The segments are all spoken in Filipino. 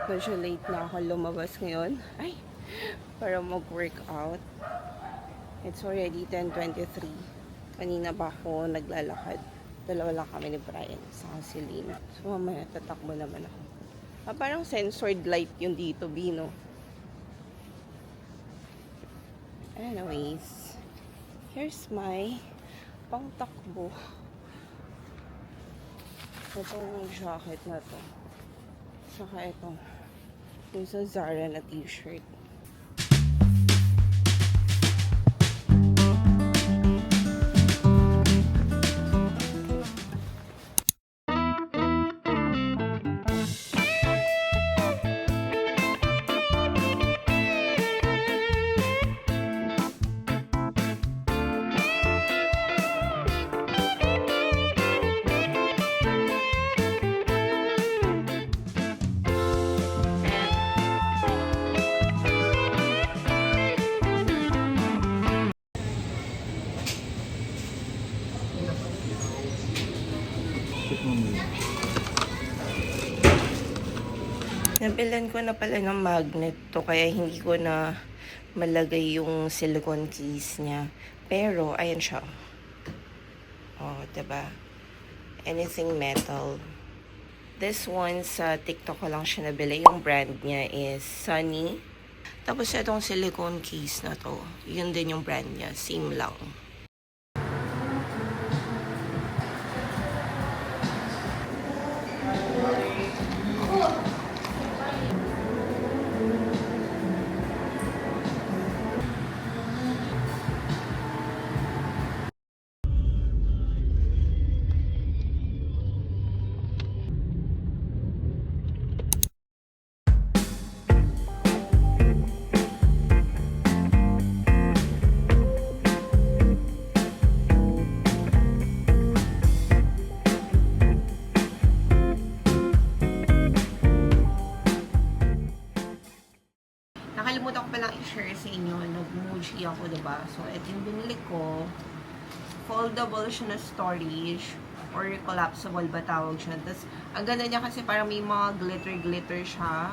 Medyo late na ako lumabas ngayon. Ay! Para mag-workout. It's already 10:23. Kanina ba ako naglalakad? Dalawa lang kami ni Brian sa Celine. So mamaya tatakbo naman ako. Parang censored light yung dito, Bino. Anyways, here's my pangtakbo. Itong jacket na to. Saka ito. Yung sa Zara na t-shirt. Nabilan ko na pala ng magnet to kaya hindi ko na malagay yung silicone case niya. Pero, ayan siya. Oh, diba? Anything metal. This one sa TikTok ko lang siya nabili. Yung brand niya is Sunny. Tapos itong silicone case na to. Yun din yung brand niya. Same lang. Nakalimutan ko palang i-share sa inyo. Nag-Muji ako, diba? So, ito yung binili ko. Foldable siya na storage or collapsible ba tawag siya. Tapos, ang ganda niya kasi parang may mga glitter-glitter siya.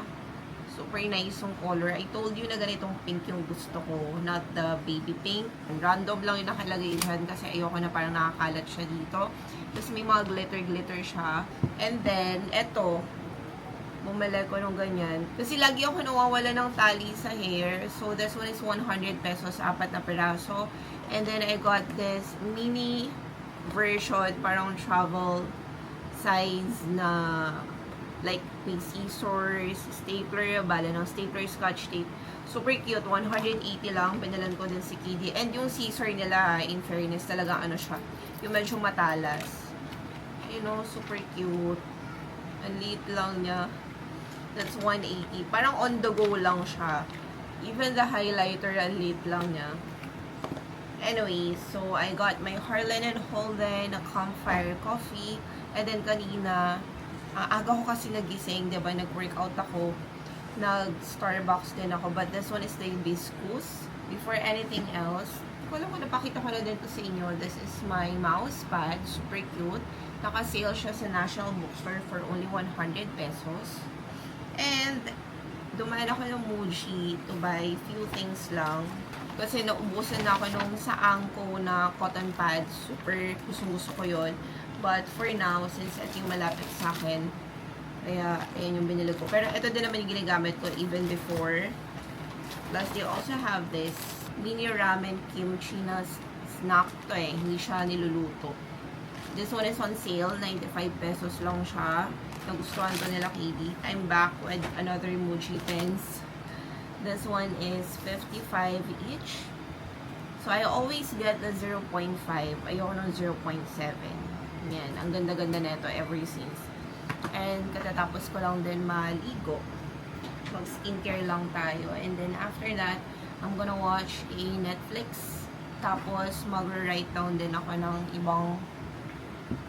Super nice yung color. I told you na ganitong pink yung gusto ko. Not the baby pink. Random lang yung nakalagay dyan kasi ayoko na parang nakakalat siya dito. Tapos, may mga glitter-glitter siya. And then, eto, bumili ko nung ganyan. Kasi lagi ako nawawala ng tali sa hair. So, this one is 100 pesos, 4 na peraso. And then, I got this mini version, parang travel size na, like, may scissors, stapler, bala ng stapler, scotch tape. Super cute, 180 lang. Pinalan ko din si Kiddy. And yung scissor nila, in fairness, talagang ano siya, yung medyo matalas. You know, super cute. Ang liit lang niya. That's 180. Parang on the go lang siya. Even the highlighter, ang liit lang niya. Anyway, so I got my Harlan & Holden na Campfire coffee. And then kanina, aga ko kasi nagising, diba? Nag-workout ako. Nag-Starbucks din ako. But this one is the hibiscus. Before anything else, hindi ko alam kung napakita ko na din to sa inyo. This is my mouse pad. Super cute. Naka-sale siya sa National Bookstore for only 100 pesos. And, dumaan ako ng Muji to buy few things lang. Kasi naubusan na ako nung sa Anko na cotton pads. Super gusto ko yun. But for now, since ito yung malapit sa akin, kaya ayan yung binili ko. Pero ito din naman yung ginagamit ko even before. Plus, they also have this mini ramen kimchi na snack to eh. Hindi siya niluluto. This one is on sale. 95 pesos lang siya. Nagustuhan ko nila KD. I'm back with another Muji pens. This one is 55 each. So, I always get the 0.5. Ayoko ng 0.7. Yan. Ang ganda-ganda neto ever since. And katatapos ko lang din maligo. Mag-skincare lang tayo. And then after that, I'm gonna watch a Netflix. Tapos, mag-write down din ako ng ibang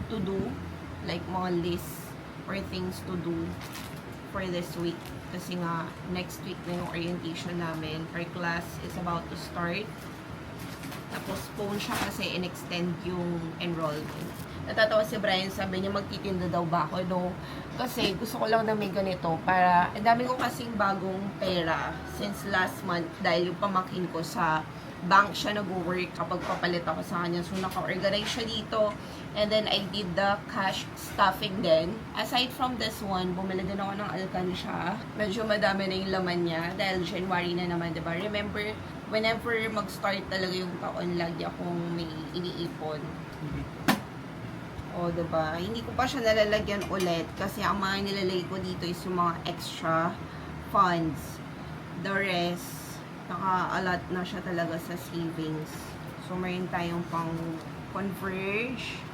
to do. Like mga list or things to do for this week. Kasi nga, next week na yung orientation namin. Our class is about to start. Na-postpone siya kasi in-extend yung enrollment. Natatawa si Brian, sabi niya magtitinda daw ba ako? No, kasi gusto ko lang na may ganito para, ang dami ko kasing bagong pera since last month dahil yung pamangkin ko sa bank siya nag-work kapag papalit ako sa kanya. So, naka-organize siya dito. And then, I did the cash stuffing din. Aside from this one, bumili din ako ng alkansya. Medyo madami na yung laman niya dahil January na naman, diba? Remember, whenever mag-start talaga yung taon, lagi akong may iniipon. O, diba? Hindi ko pa siya nalalagyan ulit kasi ang mga nilalagay ko dito is yung mga extra funds. The rest, naka-allot na siya talaga sa savings. So, mayroon tayong pang Converge.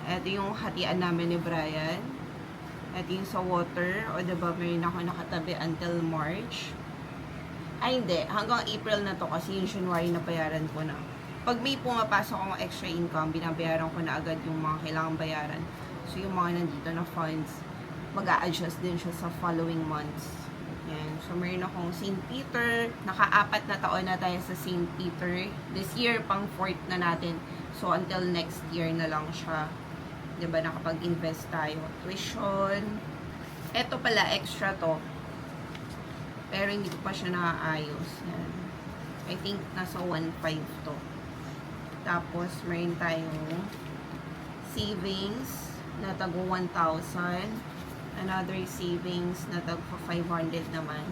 Ito yung hatian namin ni Brian. Ito yung sa water. O, diba? Mayroon ako nakatabi until March. Ay, hindi. Hanggang April na to kasi yung January na bayaran ko na. Pag may pumapasok akong extra income, binabayaran ko na agad yung mga kailangang bayaran. So, yung mga nandito na funds, mag-a-adjust din siya sa following months. Yan. So, mayroon akong St. Peter. Naka-4 na taon na tayo sa St. Peter. This year, pang 4th na natin. So, until next year na lang siya. Diba, nakapag-invest tayo. Tuition. Ito pala, extra to. Pero hindi ko pa siya naaayos. Yan. I think nasa 1.5 to. Tapos, mayroon tayong savings na tago 1,000. Another savings na tago 500 naman.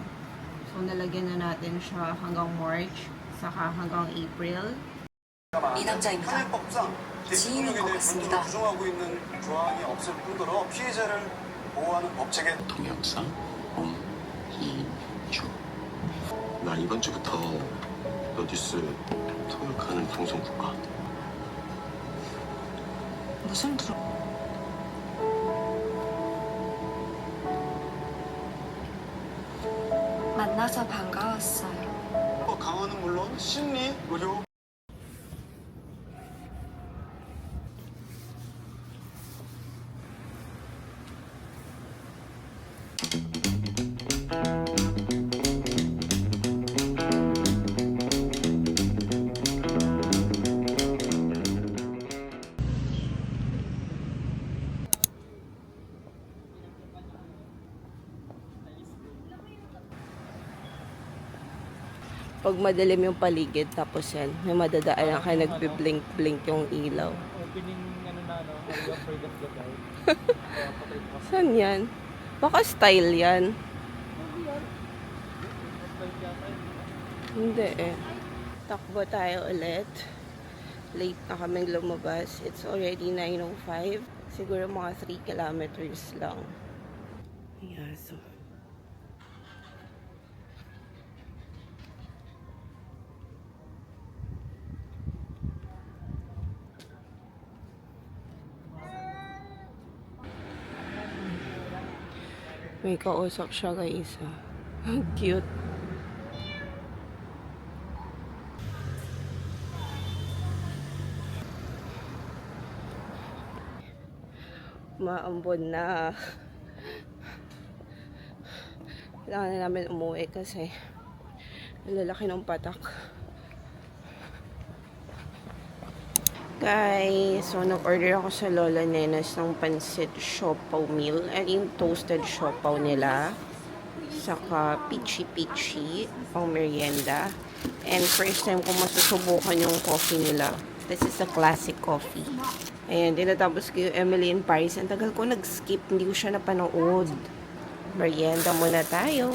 So, nalagyan na natin siya hanggang March, saka hanggang April. 이 남자입니다. 현행법상 지인인 것 대통령에 대해 같습니다. 본인이 부정하고 있는 조항이 없을 뿐더러 피해자를 보호하는 법체계 동영상 홍이주. 나 이번 주부터 너 뉴스 통역하는 방송국가. 무슨 드라... 만나서 반가웠어요. 강화는 물론 심리, 의료 Pag madilim yung paligid, tapos yan, may madadaan ka, nagbi-blink-blink yung ilaw. Opening ano na no, Are You Afraid of the Dark? Patay po kasi. Saan yan? Baka style yan. Hindi eh. Takbo tayo ulit. Late na kaming lumabas. It's already 9:05. Siguro mga 3 kilometers lang. Yeah, so... May kausap siya guys. Ang cute. Maambon na. Kailangan na namin umuwi kasi lalaki ng patak. Guys, so nag-order ako sa Lola Nenas ng pansit siopaw meal. At yung toasted siopaw nila. Saka pichi-pichi pang merienda. And first time ko masusubukan yung coffee nila. This is a classic coffee. Ayan, tinatapos ko yung Emily in Paris. Ang tagal ko nag-skip, hindi ko siya napanood. Merienda muna tayo.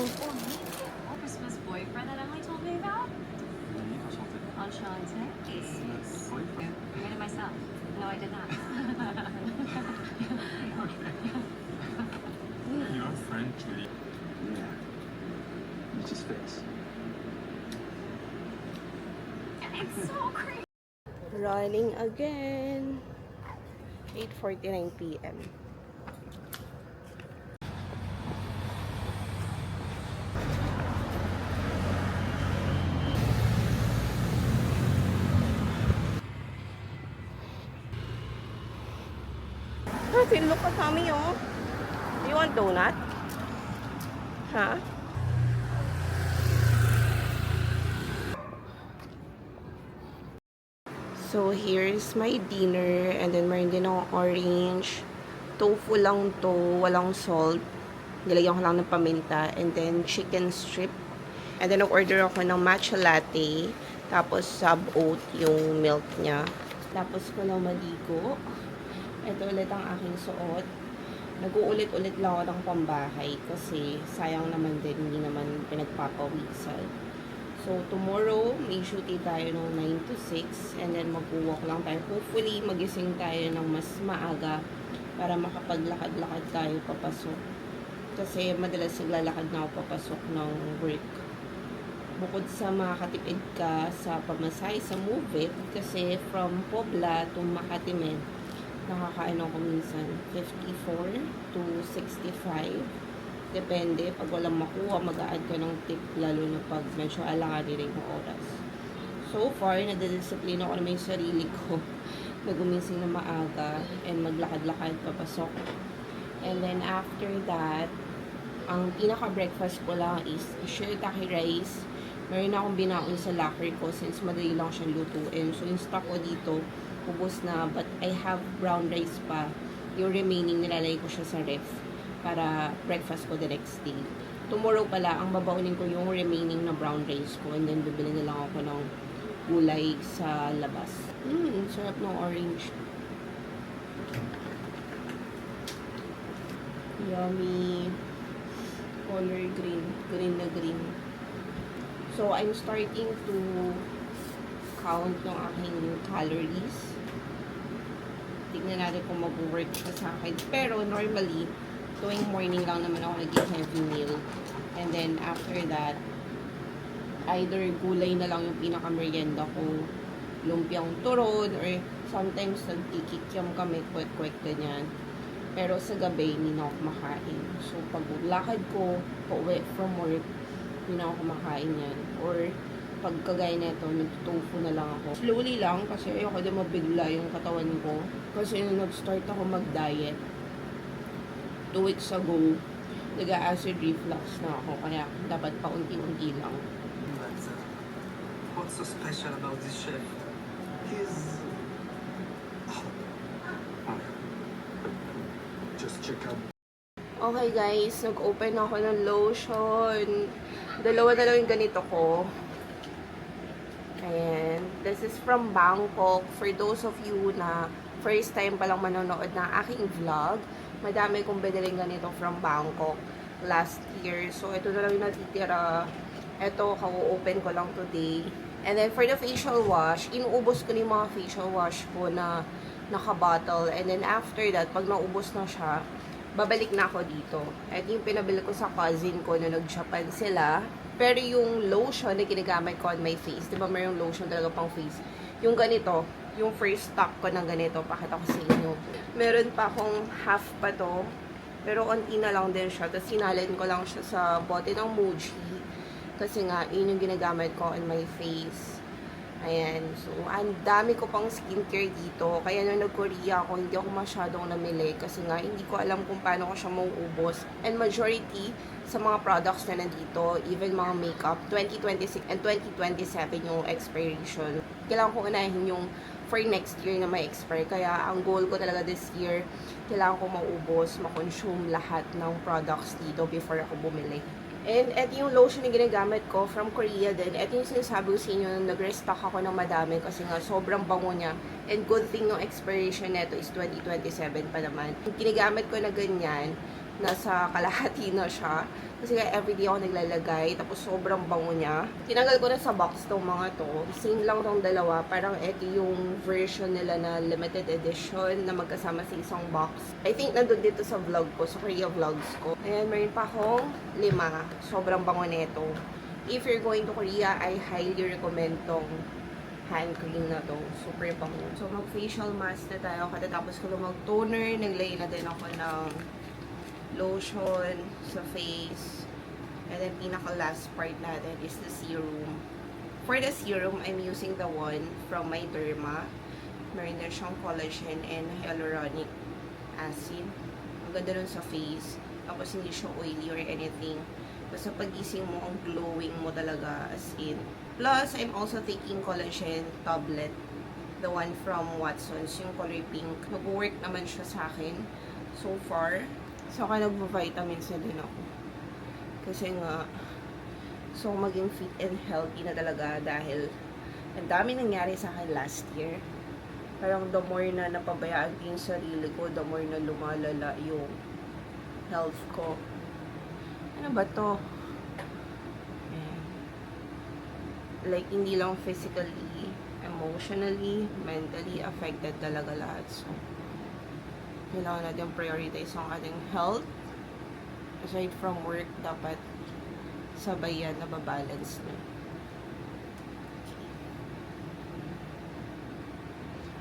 Christmas boyfriend that Emily told me about? On Sean's neck? I made it myself. No, I did not. Your friend Julie. Yeah. You just fix. It's so crazy. Running again. 8:49 p.m. Look at Tommy, oh. You want donut? Huh? So, here's my dinner. And then, meron din akong orange. Tofu lang to. Walang salt. Nilagyan ko lang ng paminta. And then, chicken strip. And then, nag-order ako ng matcha latte. Tapos, sub-oat yung milk niya. Tapos ko lang maligo. Ito ulit ang aking suot. Nag-uulit-ulit lang ako ng pambahay kasi sayang naman din, hindi naman pinagpapawisan. So, tomorrow, may shooting tayo ng 9 to 6 and then mag-walk lang tayo. Hopefully, magising tayo ng mas maaga para makapaglakad-lakad tayo papasok. Kasi madalas naglalakad na ako papasok ng work. Bukod sa makakatipid ka sa pamasahe sa Move It, kasi from Pobla to Makati Med, nakakaano ko minsan 54 to 65. Depende. Pag walang makuha, mag-a-add ka ng tip, lalo na pag medyo alakari rin yung oras. So far, nadidisiplina ko naman yung sarili ko na gumising na maaga and maglakad-lakad papasok. And then after that, ang pinaka-breakfast ko lang is shirataki rice. Meron akong binaon sa locker ko since madali lang siyang lutuin. So, yung stock ko dito, ubos na. But I have brown rice pa. Yung remaining, nilalagay ko siya sa ref para breakfast ko the next day. Tomorrow pala, ang babaunin ko yung remaining na brown rice ko. And then, bibili na lang ako ng gulay sa labas. Sarap ng orange. Yummy. Color green. Green na green. So, I'm starting to count yung aking calories. Tignan natin kung mag-work siya sa akin. Pero, normally, tuwing morning lang naman ako nag-heavy meal. And then, after that, either gulay na lang yung pinaka-merienda ko, lumpiang turon, or sometimes nag-ikikyam kami, kwek-kwek, ganyan. Pero sa gabi, hindi na ako kumakain. So, pag lakad ko, pauwi from work, hindi na ako kumakain yan. Or, pag kagaya nito, nagtutofu na lang ako. Slowly lang, kasi ayoko din mabigla yung katawan ko. Kasi nung nag-start ako mag-diet, 2 weeks ago, nag-acid reflux na ako. Kaya, dapat paunti-unti lang. What's so special about this chef? He's... Just check out. Okay guys, nag-open ako ng lotion. Dalawa na lang yung ganito ko. Ayan. This is from Bangkok. For those of you na first time palang manonood ng aking vlog, madami kong biniling ganito from Bangkok last year. So, ito na lang yung natitira. Ito, ka-open ko lang today. And then, for the facial wash, inuubos ko na yung mga facial wash ko na naka-bottle. And then, after that, pag naubos na siya, babalik na ako dito. At yung pinabili ko sa cousin ko na nag-Japan sila. Pero yung lotion na ginagamit ko on my face, di ba mayroong lotion talaga pang face? Yung ganito, yung first stock ko ng ganito, pakita ko sa inyo. Meron pa akong half pa to, pero onti na lang din siya. Tapos sinalin ko lang siya sa bote ng Muji. Kasi nga, yun yung ginagamit ko on my face. Ayan. So, ang dami ko pang skincare dito. Kaya nung nag-Korea ako, hindi ako masyadong namili. Kasi nga, hindi ko alam kung paano ko siya mauubos. And majority sa mga products na nandito, even mga makeup, 2026 and 2027 yung expiration. Kailangan ko unahin yung for next year na may expire. Kaya, ang goal ko talaga this year, kailangan ko maubos, makonsume lahat ng products dito before ako bumili. And ito yung lotion na ginagamit ko from Korea din. Ito yung sinasabi ko sa inyo, nag-restock ako ng madami kasi nga sobrang bango niya. And good thing ng expiration neto is 2027 pa naman. Yung ginagamit ko na ganyan, nasa kalahati na siya. Kasi nga everyday ako naglalagay, tapos sobrang bango niya. Tinanggal ko na sa box tong mga to. Same lang tong dalawa. Parang ito yung version nila na limited edition na magkasama sa isang box. I think nandun dito sa vlog ko, sa Korea vlogs ko. Ayan, meron pa akong 5. Sobrang bango nito. If you're going to Korea, I highly recommend tong hand cream na to. Super bango. So, mag-facial mask na tayo. Katatapos ko lang mag-toner. Naglay na din ako ng lotion sa face. And then, pinaka-last part natin is the serum. For the serum, I'm using the one from my Derma. Meron na siyang collagen and hyaluronic acid. Ang ganda nun sa face. Tapos, hindi siya oily or anything. Basta pag-gising mo, ang glowing mo talaga as in. Plus, I'm also taking collagen tablet The one from Watson's, yung color pink. Nag-work naman siya sa akin so far. So, kaya nagvo-vitamins na din ako. Kasi nga, so maging fit and healthy na talaga dahil ang dami nangyari sa akin last year. Parang the more na napabayaan ko yung sarili ko, the more na lumalala yung health ko. Ano ba to? Like, hindi lang physically, emotionally, mentally affected talaga lahat. So, kailangan natin prioritize ang ating health. Aside from work, dapat sabay yan, nababalance na.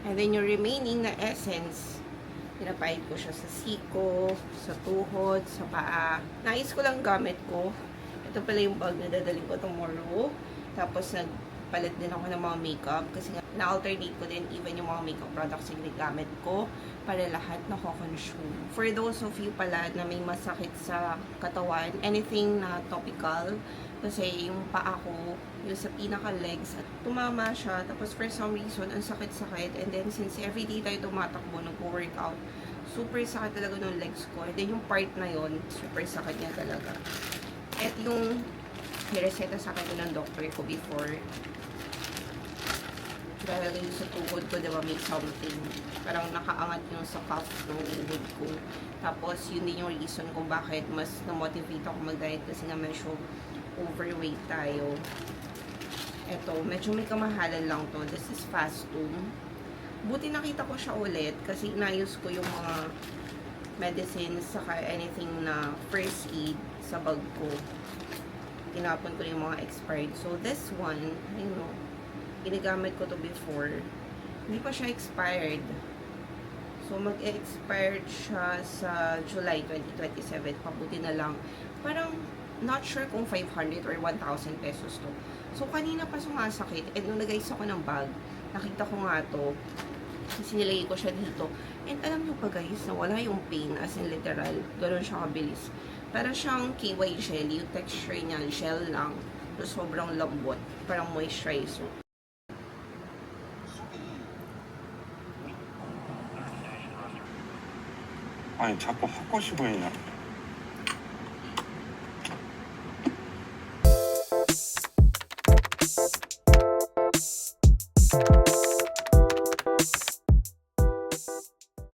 And then yung remaining na essence, pinapahid ko siya sa siko, sa tuhod, sa paa. Nais ko lang gamit ko. Ito pala yung bag na dadaling ko tomorrow. Tapos nagpalit din ako ng mga makeup kasi nga na-alternate ko din even yung mga makeup products yung ginagamit ko para lahat nako-consume. For those of you pala na may masakit sa katawan, anything na topical, kasi yung paa ko, yung sa pinaka-legs, at tumama siya, tapos for some reason, ang sakit-sakit, and then since everyday tayo tumatakbo, nag-workout, super sakit talaga ng legs ko, and then yung part na yon super sakit niya talaga. At yung nireseta sa akin ng doctor ko before, dahil yung sa tuhod ko, diba, may something, parang nakaangat yung sa cuff ng uhod ko. Tapos, yun din yung reason kung bakit mas na-motivate ako mag-diet kasi nga medyo overweight tayo. Eto, medyo may kamahalan lang to. This is Fastum. Buti nakita ko siya ulit kasi inayos ko yung mga medicines saka anything na first aid sa bag ko. Tinapon ko yung mga expired. So, this one, you know, ginagamit ko to before. Hindi pa siya expired. So, mag-expired siya sa July 2027. Pabuti na lang. Parang, not sure kung 500 or 1,000 pesos to. So, kanina pa sumasakit. And nung nag-ayos ako ng bag, nakita ko nga to. Kasi nilagay ko siya dito. And alam nyo pa guys, na wala yung pain. As in literal. Ganun siya kabilis. Para siyang KY jelly. Yung texture niya, gel lang. So, sobrang lambot. Parang moisturizer. 아니 자꾸 헛것이 보이냐?